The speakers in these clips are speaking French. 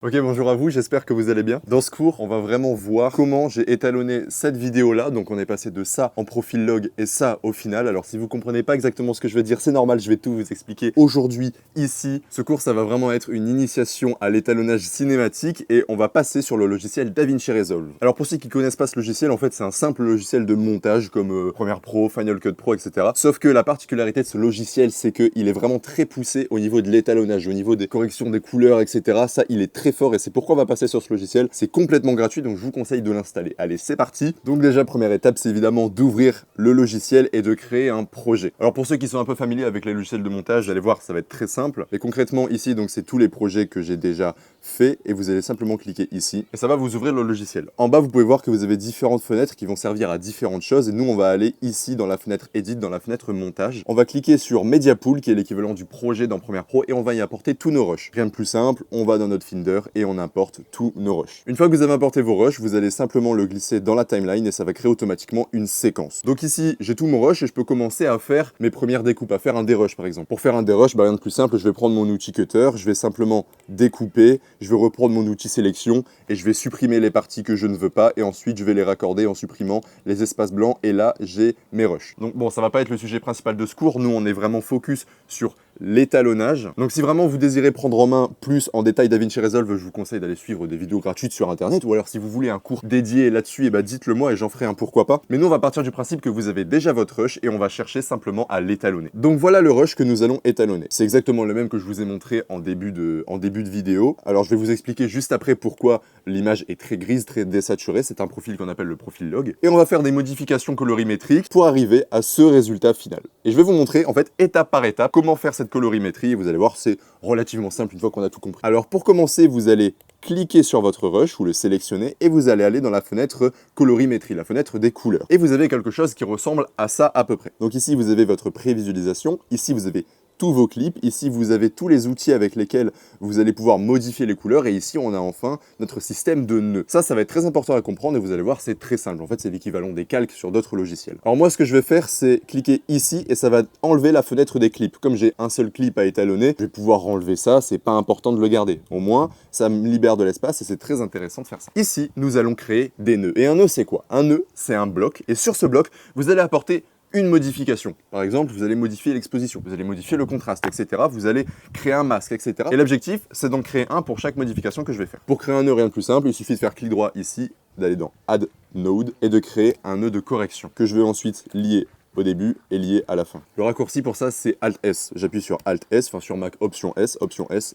Ok, bonjour à vous, j'espère que vous allez bien. Dans ce cours, on va vraiment voir comment j'ai étalonné cette vidéo-là. Donc on est passé de ça en profil log et ça au final. Alors si vous comprenez pas exactement ce que je veux dire, c'est normal, je vais tout vous expliquer aujourd'hui, ici. Ce cours, ça va vraiment être une initiation à l'étalonnage cinématique et on va passer sur le logiciel DaVinci Resolve. Alors pour ceux qui connaissent pas ce logiciel, en fait c'est un simple logiciel de montage comme Premiere Pro, Final Cut Pro, etc. Sauf que la particularité de ce logiciel, c'est qu'il est vraiment très poussé au niveau de l'étalonnage, au niveau des corrections des couleurs, etc. Ça, il est très fort et c'est pourquoi on va passer sur ce logiciel. C'est complètement gratuit, donc je vous conseille de l'installer. Allez, c'est parti. Donc déjà, première étape, c'est évidemment d'ouvrir le logiciel et de créer un projet. Alors pour ceux qui sont un peu familiers avec les logiciels de montage, vous allez voir, ça va être très simple. Et concrètement, ici, donc c'est tous les projets que j'ai déjà fait et vous allez simplement cliquer ici et ça va vous ouvrir le logiciel. En bas, vous pouvez voir que vous avez différentes fenêtres qui vont servir à différentes choses et nous, on va aller ici dans la fenêtre Edit, dans la fenêtre Montage. On va cliquer sur Media Pool, qui est l'équivalent du projet dans Premiere Pro et on va y apporter tous nos rushs. Rien de plus simple, on va dans notre Finder et on importe tous nos rushs. Une fois que vous avez importé vos rushs, vous allez simplement le glisser dans la timeline et ça va créer automatiquement une séquence. Donc ici, j'ai tous mon rushs et je peux commencer à faire mes premières découpes, à faire un dérush par exemple. Pour faire un dérush, rien de plus simple, je vais prendre mon outil cutter, je vais simplement découper, je vais reprendre mon outil sélection et je vais supprimer les parties que je ne veux pas et ensuite je vais les raccorder en supprimant les espaces blancs et là j'ai mes rushs. Donc bon, ça va pas être le sujet principal de ce cours, nous on est vraiment focus sur l'étalonnage. Donc si vraiment vous désirez prendre en main plus en détail DaVinci Resolve, je vous conseille d'aller suivre des vidéos gratuites sur internet ou alors si vous voulez un cours dédié là-dessus, et dites-le moi et j'en ferai un pourquoi pas. Mais nous on va partir du principe que vous avez déjà votre rush et on va chercher simplement à l'étalonner. Donc voilà le rush que nous allons étalonner. C'est exactement le même que je vous ai montré en début de vidéo. Alors je vais vous expliquer juste après pourquoi l'image est très grise, très désaturée. C'est un profil qu'on appelle le profil log. Et on va faire des modifications colorimétriques pour arriver à ce résultat final. Et je vais vous montrer en fait étape par étape comment faire cette colorimétrie et vous allez voir c'est relativement simple une fois qu'on a tout compris. Alors pour commencer vous allez cliquez sur votre rush ou le sélectionnez et vous allez aller dans la fenêtre colorimétrie, la fenêtre des couleurs. Et vous avez quelque chose qui ressemble à ça à peu près. Donc ici vous avez votre prévisualisation, ici vous avez tous vos clips, ici vous avez tous les outils avec lesquels vous allez pouvoir modifier les couleurs et ici on a enfin notre système de nœuds. Ça va être très important à comprendre et vous allez voir c'est très simple, en fait c'est l'équivalent des calques sur d'autres logiciels. Alors moi ce que je vais faire c'est cliquer ici et ça va enlever la fenêtre des clips. Comme j'ai un seul clip à étalonner, je vais pouvoir enlever ça, c'est pas important de le garder. Au moins ça me libère de l'espace et c'est très intéressant de faire ça. Ici nous allons créer des nœuds. Et un nœud c'est quoi? Un nœud c'est un bloc et sur ce bloc vous allez apporter une modification. Par exemple, vous allez modifier l'exposition, vous allez modifier le contraste, etc. Vous allez créer un masque, etc. Et l'objectif, c'est d'en créer un pour chaque modification que je vais faire. Pour créer un nœud, rien de plus simple, il suffit de faire clic droit ici, d'aller dans Add Node et de créer un nœud de correction que je vais ensuite lier au début et lié à la fin. Le raccourci pour ça, c'est Alt-S. J'appuie sur Alt-S, enfin sur Mac, Option S,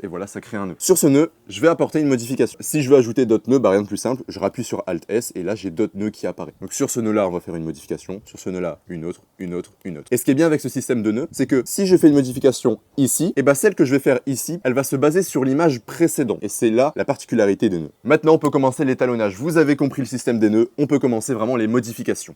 et voilà, ça crée un nœud. Sur ce nœud, je vais apporter une modification. Si je veux ajouter d'autres nœuds, rien de plus simple, je rappuie sur Alt-S, et là, j'ai d'autres nœuds qui apparaissent. Donc sur ce nœud-là, on va faire une modification. Sur ce nœud-là, une autre, une autre, une autre. Et ce qui est bien avec ce système de nœuds, c'est que si je fais une modification ici, et celle que je vais faire ici, elle va se baser sur l'image précédente. Et c'est là la particularité des nœuds. Maintenant, on peut commencer l'étalonnage. Vous avez compris le système des nœuds, on peut commencer vraiment les modifications.